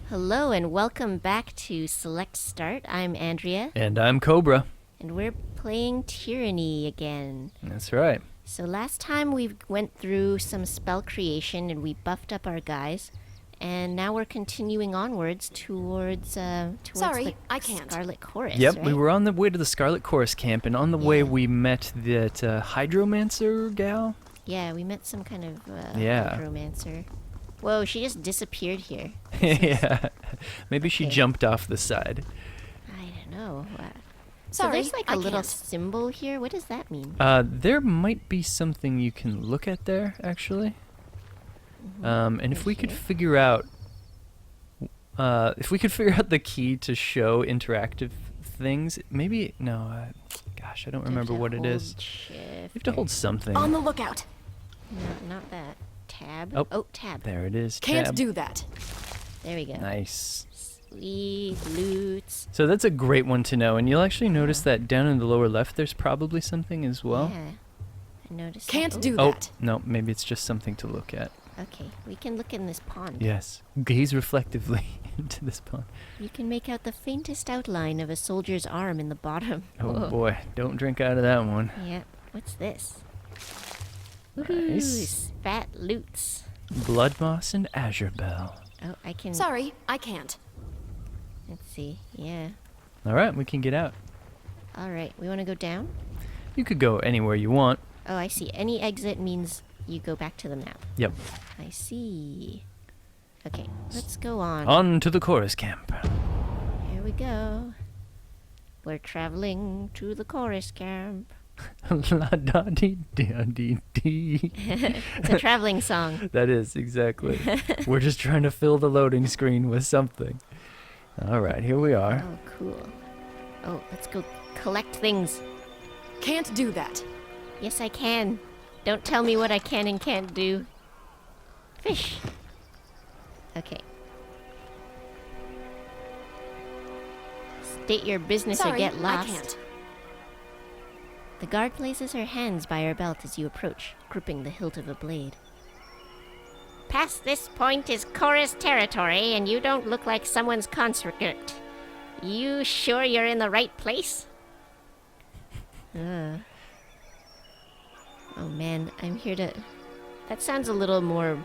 Hello and welcome back to Select Start. I'm Andrea. And I'm Cobra. And we're playing Tyranny again. That's right. So last time we went through some spell creation and we buffed up our guys. And now we're continuing onwards towards Sorry, the I can't. Scarlet Chorus, Yep, right? we were on the way to the Scarlet Chorus camp, and on the way we met that hydromancer gal. Yeah, we met some kind of Yeah. hydromancer. Whoa, she just disappeared here. Yeah, maybe she Okay. jumped off the side. I don't know. Sorry, so there's like a I little can't. symbol here. What does that mean? There might be something you can look at there, actually. And if we could here? figure out, the key to show interactive things, maybe gosh, I don't remember what it is. Shift. You have to hold something. On the lookout. No, not that. Tab. Oh. Tab. There it is. Can't tab. do that. There we go. Nice. Sweet loots. So that's a great one to know, and you'll actually notice that down in the lower left there's probably something as well. Yeah. I noticed. Can't that. do Oh, that. no, maybe it's just something to look at. Okay, we can look in this pond. Yes. Gaze reflectively into this pond. You can make out the faintest outline of a soldier's arm in the bottom. Oh Whoa. boy, don't drink out of that one. Yeah. What's this? Nice. Woohoo, fat loots. Blood moss and azure bell. Oh, I can. Sorry, I can't. Let's see. Yeah. All right, we can get out. All right. We want to go down. You could go anywhere you want. Oh, I see. Any exit means you go back to the map. Yep. I see. Okay, let's go on. On to the chorus camp. Here we go. We're traveling to the chorus camp. La da dee da dee dee. It's a traveling song. That is, exactly. We're just trying to fill the loading screen with something. All right, here we are. Oh, cool. Oh, let's go collect things. Can't do that. Yes, I can. Don't tell me what I can and can't do. Fish. Okay. State your business Sorry, or get lost. I can't. The guard places her hands by her belt as you approach, gripping the hilt of a blade. Past this point is chorus territory, and you don't look like someone's conscript. You sure you're in the right place? Oh man, I'm here to... That sounds a little more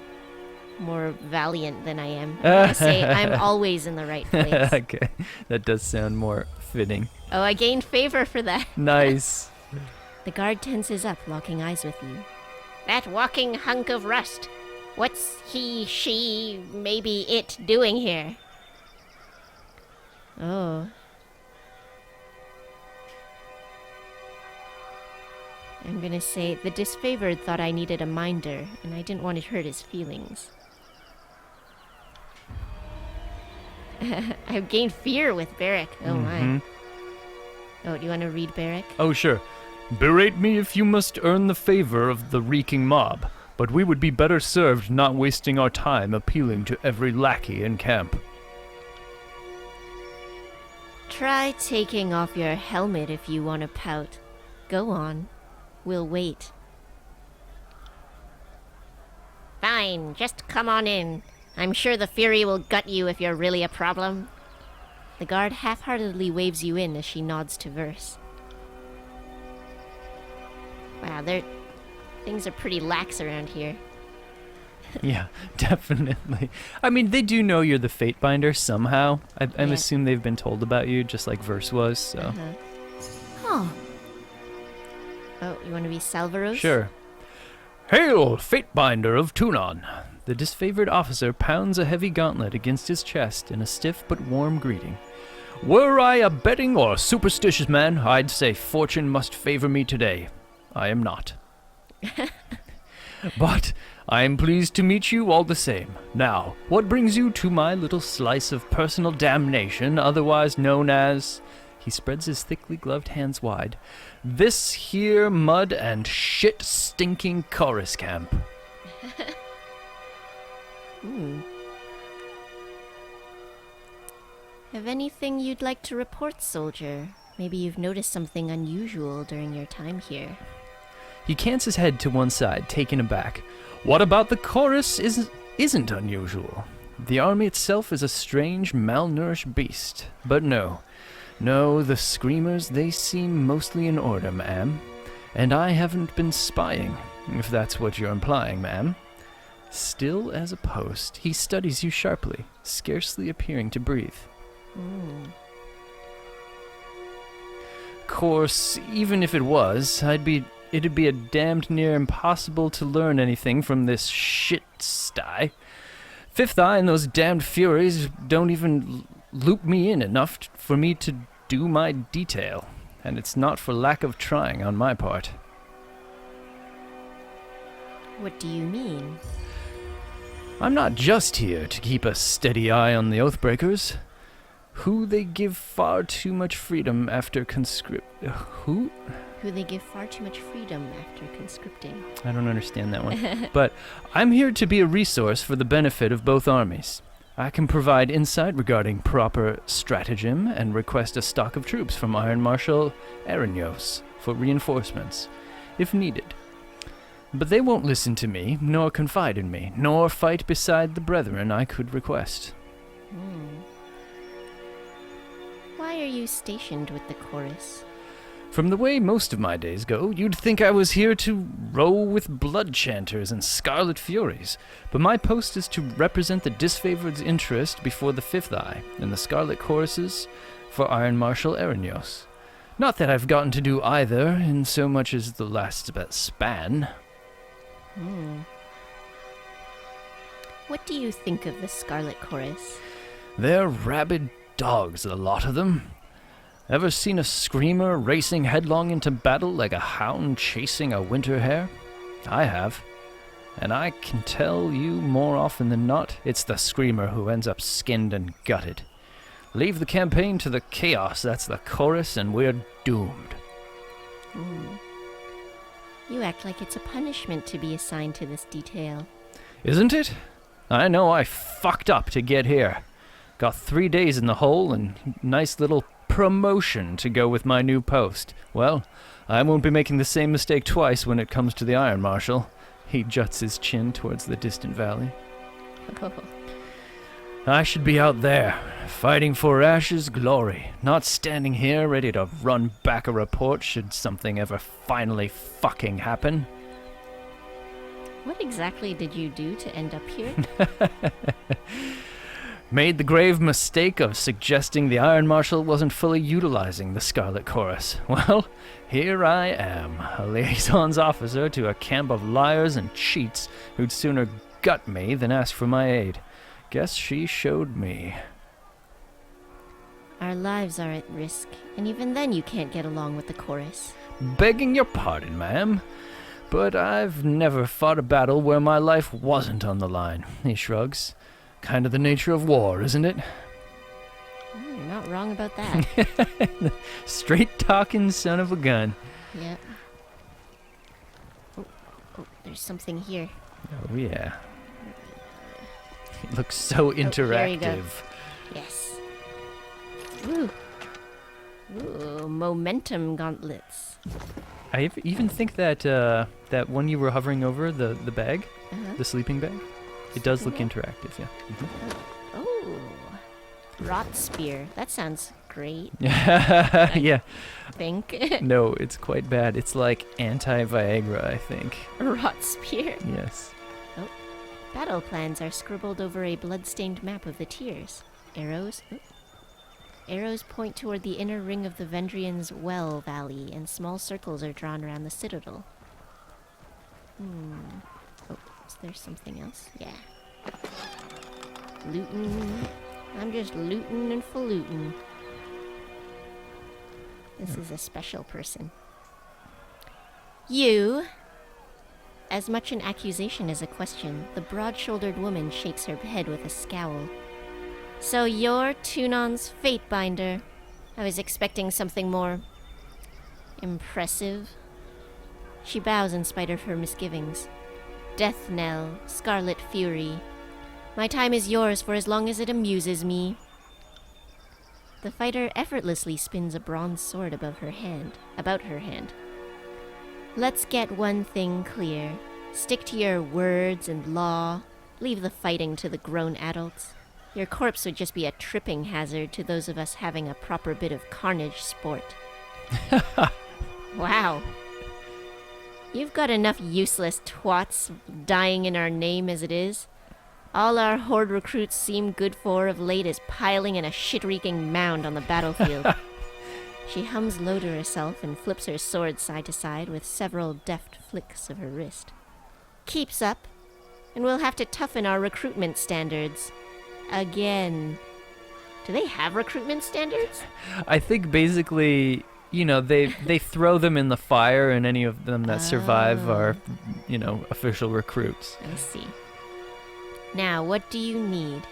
valiant than I am. I'm gonna say I'm always in the right place. Okay, that does sound more fitting. Oh, I gained favor for that. Nice. The guard tenses up, locking eyes with you. That walking hunk of rust. What's he, she, maybe it doing here? Oh. I'm gonna say the disfavored thought I needed a minder, and I didn't want to hurt his feelings. I've gained fear with Barrack. Oh my. Oh, do you want to read Barrack? Oh, sure. Berate me if you must earn the favor of the reeking mob, but we would be better served not wasting our time appealing to every lackey in camp. Try taking off your helmet if you want to pout. Go on. We'll wait. Fine, just come on in. I'm sure the Fury will gut you if you're really a problem. The guard half-heartedly waves you in as she nods to Verse. Wow, things are pretty lax around here. Yeah, definitely. I mean, they do know you're the Fatebinder somehow. I'm Yeah. assuming they've been told about you, just like Verse was, so... Uh-huh. Huh. Oh, you want to be Salvaros? Sure. Hail, Fatebinder of Tunon! The disfavored officer pounds a heavy gauntlet against his chest in a stiff but warm greeting. Were I a betting or superstitious man, I'd say fortune must favor me today. I am not. But I am pleased to meet you all the same. Now, what brings you to my little slice of personal damnation, otherwise known as... He spreads his thickly gloved hands wide. This here mud and shit stinking chorus camp. Have anything you'd like to report, soldier? Maybe you've noticed something unusual during your time here. He cants his head to one side, taken aback. What about the chorus isn't unusual? The army itself is a strange, malnourished beast. But no, the screamers, they seem mostly in order, ma'am. And I haven't been spying, if that's what you're implying, ma'am. Still as a post, he studies you sharply, scarcely appearing to breathe. Course, even if it was, it'd be a damned near impossible to learn anything from this shit sty. Fifth Eye and those damned Furies don't even loop me in enough for me to do my detail, and it's not for lack of trying on my part. What do you mean? I'm not just here to keep a steady eye on the Oathbreakers, who they give far too much freedom after Who they give far too much freedom after conscripting. I don't understand that one. But I'm here to be a resource for the benefit of both armies. I can provide insight regarding proper stratagem and request a stock of troops from Iron Marshal Aranyos for reinforcements, if needed. But they won't listen to me, nor confide in me, nor fight beside the brethren I could request. Why are you stationed with the chorus? From the way most of my days go, you'd think I was here to row with blood chanters and scarlet furies, but my post is to represent the disfavored's interest before the Fifth Eye, and the scarlet choruses for Iron Marshal Aranyos. Not that I've gotten to do either, in so much as the last span. What do you think of the Scarlet Chorus? They're rabid dogs, the lot of them. Ever seen a screamer racing headlong into battle like a hound chasing a winter hare? I have. And I can tell you more often than not, it's the screamer who ends up skinned and gutted. Leave the campaign to the chaos that's the chorus and we're doomed. You act like it's a punishment to be assigned to this detail. Isn't it? I know I fucked up to get here. Got 3 days in the hole and nice little promotion to go with my new post. Well, I won't be making the same mistake twice when it comes to the Iron Marshal. He juts his chin towards the distant valley. I should be out there, fighting for Ash's glory, not standing here ready to run back a report should something ever finally fucking happen. What exactly did you do to end up here? Made the grave mistake of suggesting the Iron Marshal wasn't fully utilizing the Scarlet Chorus. Well, here I am, a liaison's officer to a camp of liars and cheats who'd sooner gut me than ask for my aid. Guess she showed me. Our lives are at risk, and even then you can't get along with the chorus. Begging your pardon, ma'am, but I've never fought a battle where my life wasn't on the line, he shrugs. Kind of the nature of war, isn't it? You're not wrong about that. Straight talking son of a gun. Yep. Oh, there's something here. Oh, yeah. It looks so interactive. There you go. Yes. Ooh. Ooh, momentum gauntlets. I even think that that one you were hovering over, the bag, the sleeping bag, it does look interactive, yeah. Oh. Rot spear. That sounds great. Yeah. Think. No, it's quite bad. It's like anti-Viagra, I think. Rot spear. Yes. Oh. Battle plans are scribbled over a blood-stained map of the tiers. Arrows. Oh. Arrows point toward the inner ring of the Vendrian's Well Valley, and small circles are drawn around the citadel. Oh, is there something else? Yeah. Lootin'. I'm just lootin' and falutin'. This is a special person. You. As much an accusation as a question, the broad-shouldered woman shakes her head with a scowl. So you're Tunon's Fatebinder. I was expecting something more impressive. She bows in spite of her misgivings. Death knell, scarlet fury. My time is yours for as long as it amuses me. The fighter effortlessly spins a bronze sword about her hand. Let's get one thing clear. Stick to your words and law. Leave the fighting to the grown adults. Your corpse would just be a tripping hazard to those of us having a proper bit of carnage sport. Wow. You've got enough useless twats dying in our name as it is. All our horde recruits seem good for of late is piling in a shit-reeking mound on the battlefield. She hums low to herself and flips her sword side to side with several deft flicks of her wrist. Keeps up, and we'll have to toughen our recruitment standards. Again. Do they have recruitment standards? I think basically, they throw them in the fire, and any of them that survive are, official recruits. I see. Now, what do you need?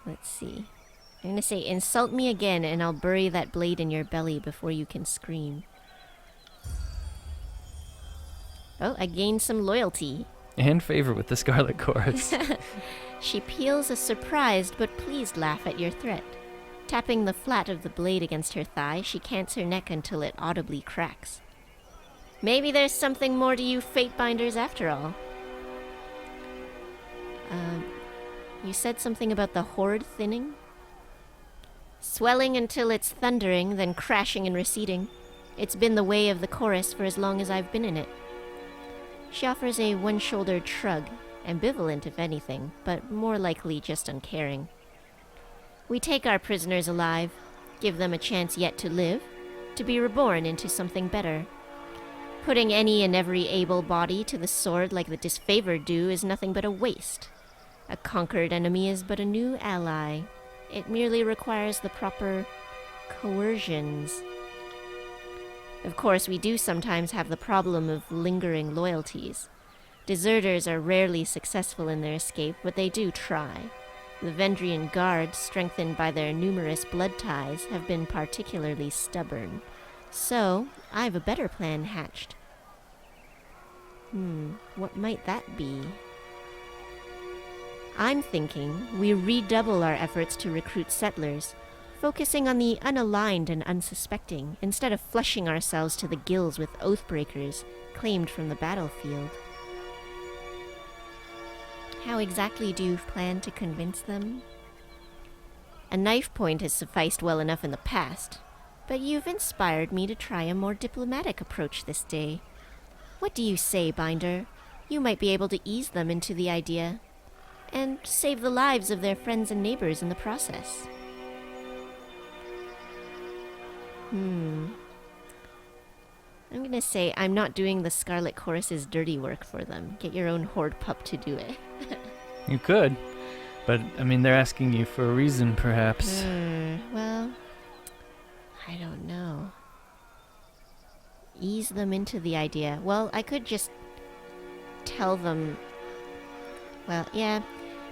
Let's see. I'm gonna say, insult me again, and I'll bury that blade in your belly before you can scream. Oh, I gained some loyalty. And favor with the Scarlet Chorus. She peels a surprised but pleased laugh at your threat. Tapping the flat of the blade against her thigh, she cants her neck until it audibly cracks. Maybe there's something more to you Fatebinders after all. You said something about the horde thinning? Swelling until it's thundering, then crashing and receding. It's been the way of the chorus for as long as I've been in it. She offers a one-shouldered shrug, ambivalent if anything, but more likely just uncaring. We take our prisoners alive, give them a chance yet to live, to be reborn into something better. Putting any and every able body to the sword like the disfavored do is nothing but a waste. A conquered enemy is but a new ally. It merely requires the proper coercions. Of course, we do sometimes have the problem of lingering loyalties. Deserters are rarely successful in their escape, but they do try. The Vendrian Guard, strengthened by their numerous blood ties, have been particularly stubborn. So, I've a better plan hatched. What might that be? I'm thinking we redouble our efforts to recruit settlers, focusing on the unaligned and unsuspecting, instead of flushing ourselves to the gills with oathbreakers claimed from the battlefield. How exactly do you plan to convince them? A knife point has sufficed well enough in the past, but you've inspired me to try a more diplomatic approach this day. What do you say, Binder? You might be able to ease them into the idea, and save the lives of their friends and neighbors in the process. I'm gonna say I'm not doing the Scarlet Chorus's dirty work for them. Get your own horde pup to do it. You could, but, they're asking you for a reason, perhaps. Well, I don't know. Ease them into the idea. Well, I could just tell them... Well, yeah,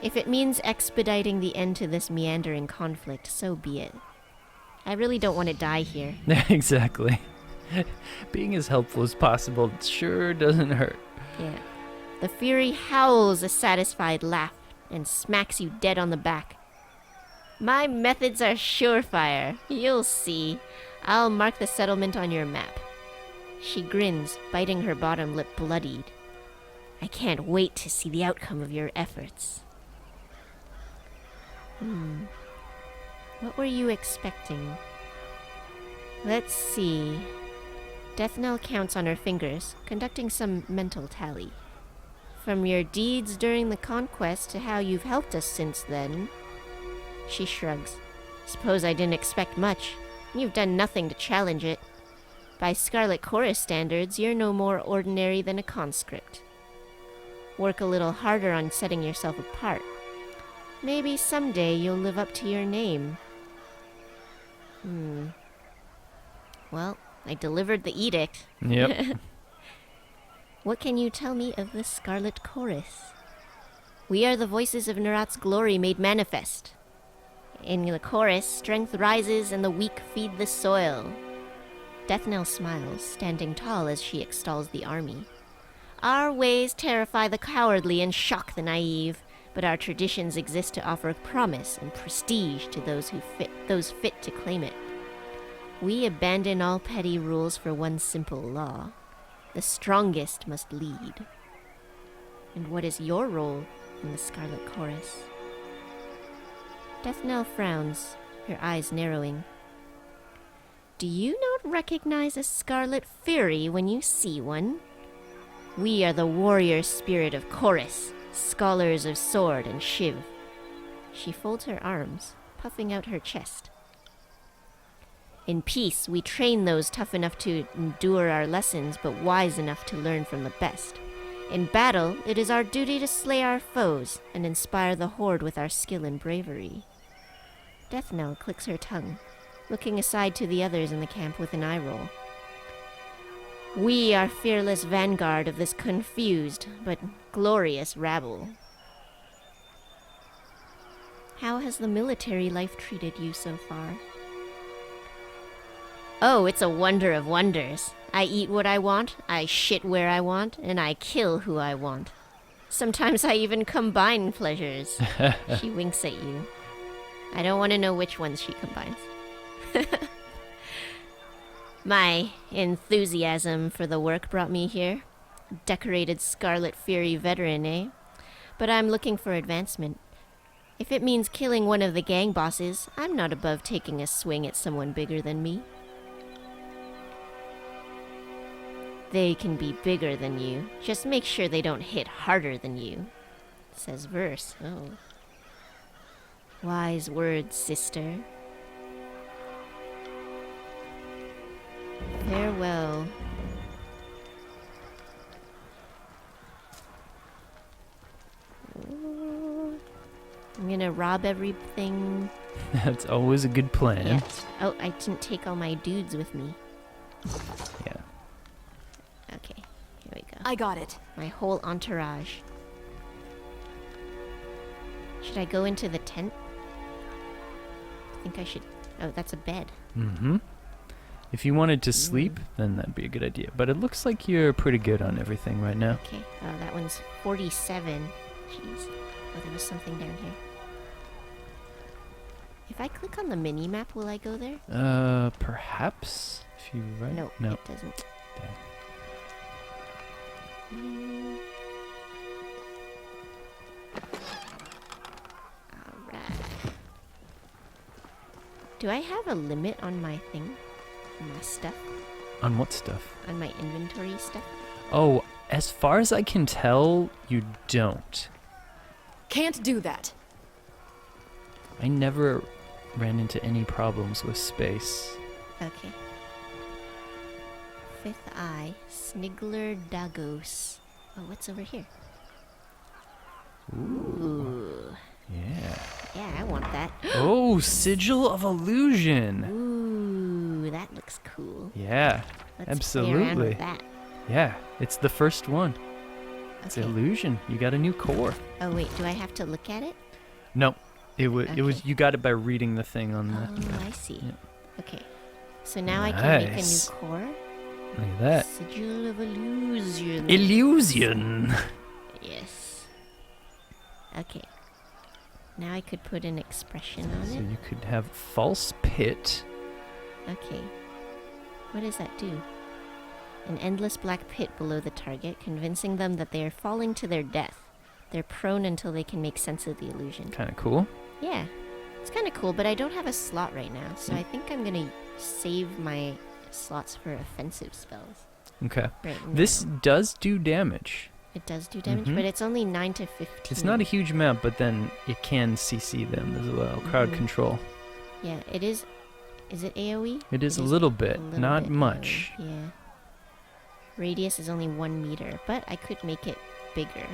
if it means expediting the end to this meandering conflict, so be it. I really don't want to die here. Exactly. Being as helpful as possible sure doesn't hurt. Yeah. The Fury howls a satisfied laugh and smacks you dead on the back. My methods are surefire. You'll see. I'll mark the settlement on your map. She grins, biting her bottom lip bloodied. I can't wait to see the outcome of your efforts. What were you expecting? Let's see. Deathnell counts on her fingers, conducting some mental tally. From your deeds during the conquest to how you've helped us since then. She shrugs. Suppose I didn't expect much. You've done nothing to challenge it. By Scarlet Chorus standards, you're no more ordinary than a conscript. Work a little harder on setting yourself apart. Maybe someday you'll live up to your name. Well, I delivered the edict. Yep. What can you tell me of the Scarlet Chorus? We are the voices of Nerat's glory made manifest. In the chorus, strength rises and the weak feed the soil. Deathnell smiles, standing tall as she extols the army. Our ways terrify the cowardly and shock the naive, but our traditions exist to offer promise and prestige to those fit to claim it. We abandon all petty rules for one simple law. The strongest must lead. And what is your role in the Scarlet Chorus? Death Knell frowns, her eyes narrowing. Do you not recognize a Scarlet Fury when you see one? We are the warrior spirit of Chorus, scholars of sword and shiv. She folds her arms, puffing out her chest. In peace, we train those tough enough to endure our lessons, but wise enough to learn from the best. In battle, it is our duty to slay our foes and inspire the horde with our skill and bravery. Death Knell clicks her tongue, looking aside to the others in the camp with an eye roll. We are fearless vanguard of this confused but glorious rabble. How has the military life treated you so far? Oh, it's a wonder of wonders. I eat what I want, I shit where I want, and I kill who I want. Sometimes I even combine pleasures. She winks at you. I don't want to know which ones she combines. My enthusiasm for the work brought me here. Decorated Scarlet Fury veteran, eh? But I'm looking for advancement. If it means killing one of the gang bosses, I'm not above taking a swing at someone bigger than me. They can be bigger than you. Just make sure they don't hit harder than you. Says Verse. Oh. Wise words, sister. Farewell. Ooh. I'm gonna rob everything. That's always a good plan. Yes. Oh, I didn't take all my dudes with me. Yeah. Okay, here we go. I got it. My whole entourage. Should I go into the tent? I think I should. Oh, that's a bed. Mm-hmm. If you wanted to sleep, then that'd be a good idea. But it looks like you're pretty good on everything right now. Okay. Oh, that one's 47. Jeez. Oh, there was something down here. If I click on the mini-map, will I go there? Perhaps? If you right? No, No. it doesn't. Dang. Alright. Do I have a limit on my thing? On my stuff? On what stuff? On my inventory stuff? Oh, as far as I can tell, you don't. Can't do that. I never ran into any problems with space. Okay. Fifth Eye, Snigler Dagos. Oh, what's over here? Ooh. Yeah. Yeah, I want that. Oh, Sigil of Illusion. Ooh, that looks cool. Yeah, Let's play around absolutely. with that. Yeah, it's the first one. It's Okay. Illusion. You got a new core. Oh wait, do I have to look at it? No, it was Okay. you got it by reading the thing on the. Oh, I see. Yeah. Okay. So now I can make a Nice. new core. Look at that. Sigil of Illusion. Illusion. Yes. Okay. Now I could put an expression on So it. you could have false pit. Okay. What does that do? An endless black pit below the target, convincing them that they are falling to their death. They're prone until they can make sense of the illusion. Kind of cool. Yeah. It's kind of cool, but I don't have a slot right now, so I think I'm going to save my slots for offensive spells Okay. right now. This does do damage. It does do damage, Mhm. but it's only 9 to 15. It's not a huge amount, but then it can CC them as well. Crowd Mhm. control. Yeah, it is. Is it AoE? It is a little bit, little not bit much. AoE, yeah. Radius is only 1 meter, but I could make it bigger.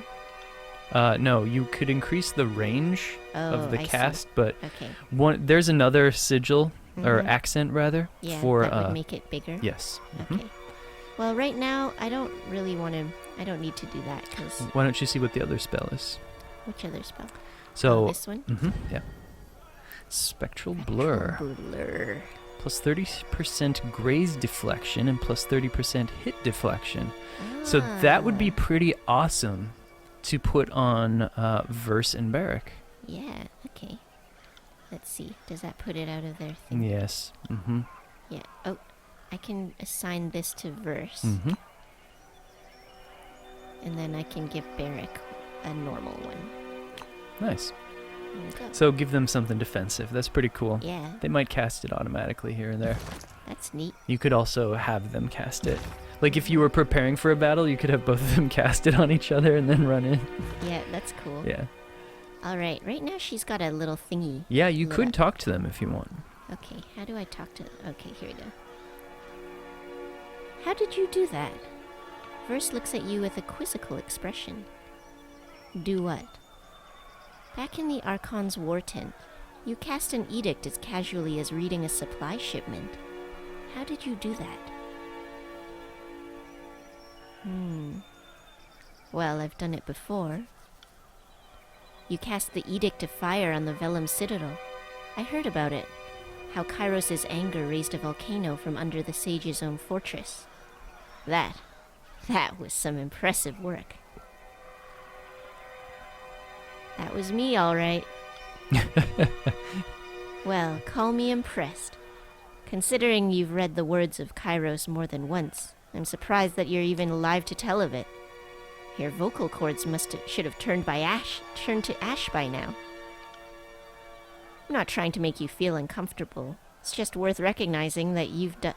No, you could increase the range Oh, of the I see. cast, but Okay. there's another sigil or Mhm. accent rather Yeah, for that would make it bigger. yes. Mhm. Okay. Well, right now I don't really want to. I don't need to do that because Why don't you see what the other spell is? which other spell? So this one. yeah. Spectral blur. Blur. Plus 30% graze deflection and plus 30% hit deflection. So that would be Ah, pretty awesome to put on Verse and Barrack. Yeah. Okay. Let's see. Does that put it out of their thing? Yes. Mm-hmm. Yeah. Oh, I can assign this to Verse. Mm-hmm. and then I can give Barrick a normal one. Nice. There we go. So give them something defensive. That's pretty cool. Yeah, They might cast it automatically here and there. that's neat. You could also have them cast it. Like if you were preparing for a battle, you could have both of them cast it on each other and then run in. Yeah, that's cool. Yeah. All right, right now she's got a little thingy. Yeah, you lit could up. talk to them if you want. Okay, how do I talk to... Okay, here we go. How did you do that? Verse looks at you with a quizzical expression. Do what? Back in the Archon's war tent, you cast an edict as casually as reading a supply shipment. How did you do that? Well, I've done it before. You cast the Edict of Fire on the Vellum Citadel. I heard about it. How Kairos' anger raised a volcano from under the Sage's own fortress. That was some impressive work. That was me, all right. Well, call me impressed. Considering you've read the words of Kairos more than once, I'm surprised that you're even alive to tell of it. Your vocal cords should have turned to ash by now. I'm not trying to make you feel uncomfortable. It's just worth recognizing that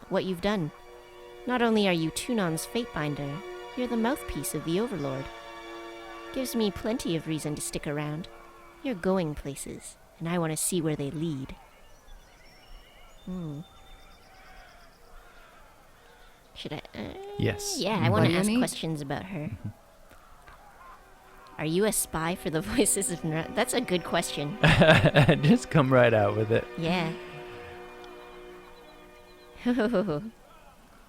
what you've done. Not only are you Tunon's Fatebinder, you're the mouthpiece of the Overlord. Gives me plenty of reason to stick around. You're going places, and I want to see where they lead. Should I? Yes. Yeah, I want What to do you ask need? questions about her. Are you a spy for the voices of Nara? That's a good question. Just come right out with it. Yeah.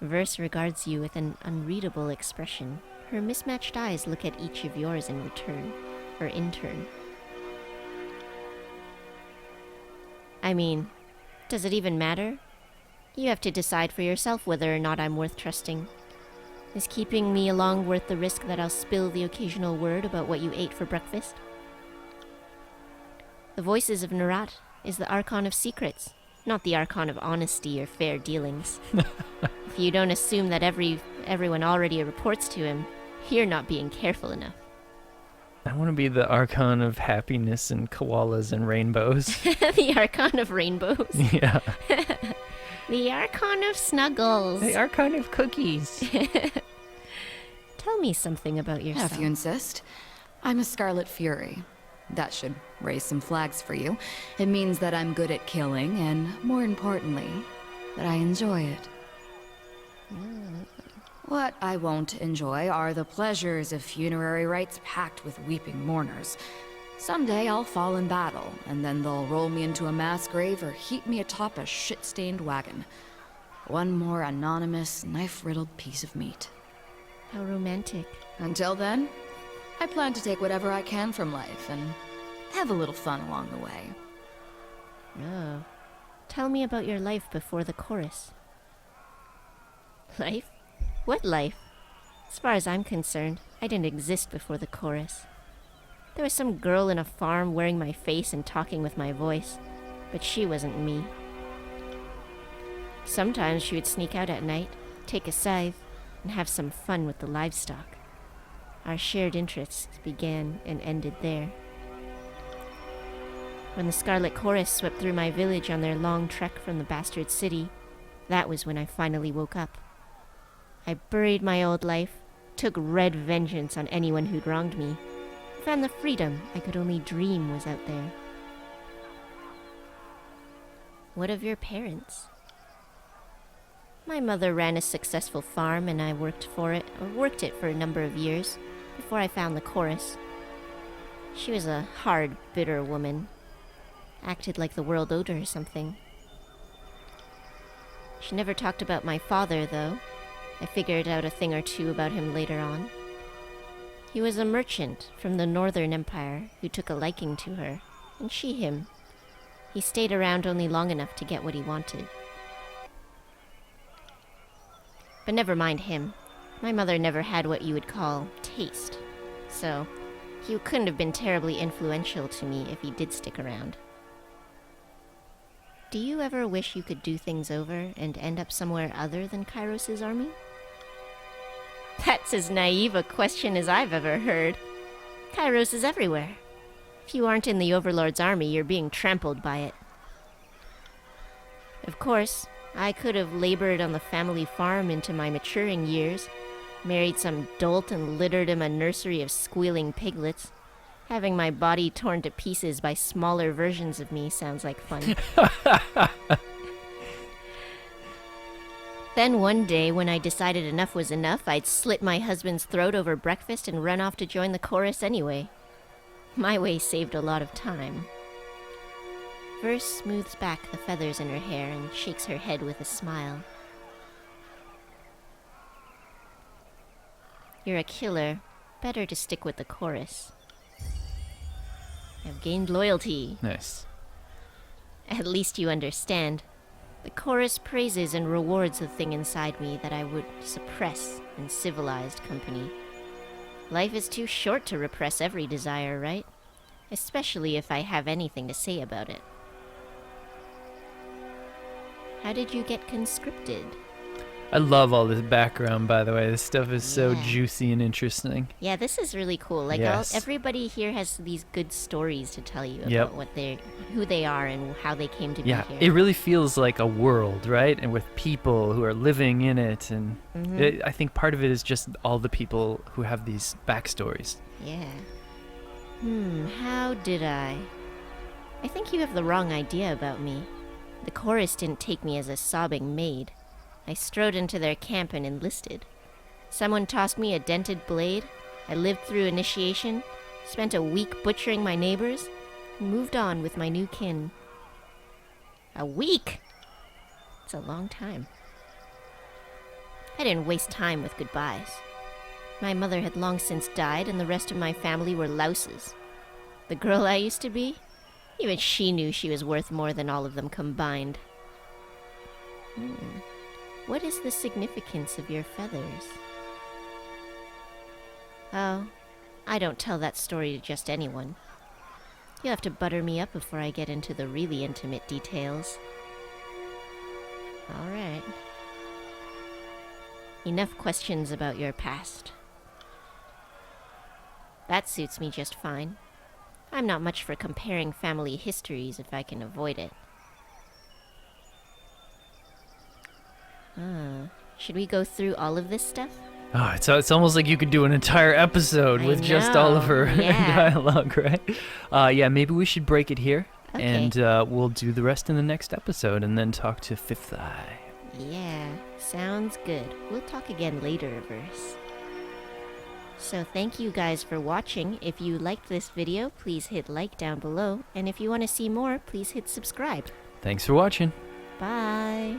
Verse regards you with an unreadable expression. Her mismatched eyes look at each of yours in return, or in turn. I mean, does it even matter? You have to decide for yourself whether or not I'm worth trusting. Is keeping me along worth the risk that I'll spill the occasional word about what you ate for breakfast? The voices of Narat is the Archon of secrets, not the Archon of honesty or fair dealings. If you don't assume that everyone already reports to him, you're not being careful enough. I want to be the Archon of happiness and koalas and rainbows. The Archon of rainbows. Yeah. The Archon of snuggles. The Archon of cookies. Tell me something about yourself. If you insist. I'm a Scarlet Fury. That should raise some flags for you. It means that I'm good at killing, and more importantly, that I enjoy it. What I won't enjoy are the pleasures of funerary rites packed with weeping mourners. Someday I'll fall in battle, and then they'll roll me into a mass grave or heap me atop a shit-stained wagon. One more anonymous, knife-riddled piece of meat. How romantic. Until then, I plan to take whatever I can from life and have a little fun along the way. Oh. Tell me about your life before the chorus. Life? What life? As far as I'm concerned, I didn't exist before the chorus. There was some girl in a farm wearing my face and talking with my voice, but she wasn't me. Sometimes she would sneak out at night, take a scythe, and have some fun with the livestock. Our shared interests began and ended there. When the Scarlet Chorus swept through my village on their long trek from the bastard city, that was when I finally woke up. I buried my old life, took red vengeance on anyone who'd wronged me, found the freedom I could only dream was out there. What of your parents? My mother ran a successful farm and I worked it for a number of years before I found the chorus. She was a hard, bitter woman. Acted like the world owed her something. She never talked about my father, though. I figured out a thing or two about him later on. He was a merchant from the Northern Empire who took a liking to her, and she him. He stayed around only long enough to get what he wanted. But never mind him. My mother never had what you would call taste, so he couldn't have been terribly influential to me if he did stick around. Do you ever wish you could do things over and end up somewhere other than Kairos' army? That's as naive a question as I've ever heard. Kairos is everywhere. If you aren't in the Overlord's army, you're being trampled by it. Of course, I could have labored on the family farm into my maturing years, married some dolt and littered him a nursery of squealing piglets. Having my body torn to pieces by smaller versions of me sounds like fun. Then one day, when I decided enough was enough, I'd slit my husband's throat over breakfast and run off to join the chorus anyway. My way saved a lot of time. Verse smooths back the feathers in her hair and shakes her head with a smile. You're a killer. Better to stick with the chorus. I've gained loyalty. Nice. At least you understand. The chorus praises and rewards the thing inside me that I would suppress in civilized company. Life is too short to repress every desire, right? Especially if I have anything to say about it. How did you get conscripted? I love all this background, by the way. This stuff is so Yeah. juicy and interesting. Yeah, this is really cool. Like, Yes. everybody here has these good stories to tell you Yep. about who they are and how they came to Yeah, be here. it really feels like a world, right? And with people who are living in it. And I think part of it is just all the people who have these backstories. Yeah. How did I? I think you have the wrong idea about me. The chorus didn't take me as a sobbing maid. I strode into their camp and enlisted. Someone tossed me a dented blade. I lived through initiation, spent a week butchering my neighbors, and moved on with my new kin. A week? It's a long time. I didn't waste time with goodbyes. My mother had long since died, and the rest of my family were louses. The girl I used to be? Even she knew she was worth more than all of them combined. What is the significance of your feathers? Oh, I don't tell that story to just anyone. You'll have to butter me up before I get into the really intimate details. All right. Enough questions about your past. That suits me just fine. I'm not much for comparing family histories if I can avoid it. Should we go through all of this stuff? Oh, it's almost like you could do an entire episode I with just all of know, her yeah. dialogue, right? Yeah, maybe we should break it here. Okay. And we'll do the rest in the next episode and then talk to Fifth Eye. Yeah, sounds good. We'll talk again later, Verse. So thank you guys for watching. If you liked this video, please hit like down below. And if you want to see more, please hit subscribe. Thanks for watching. Bye!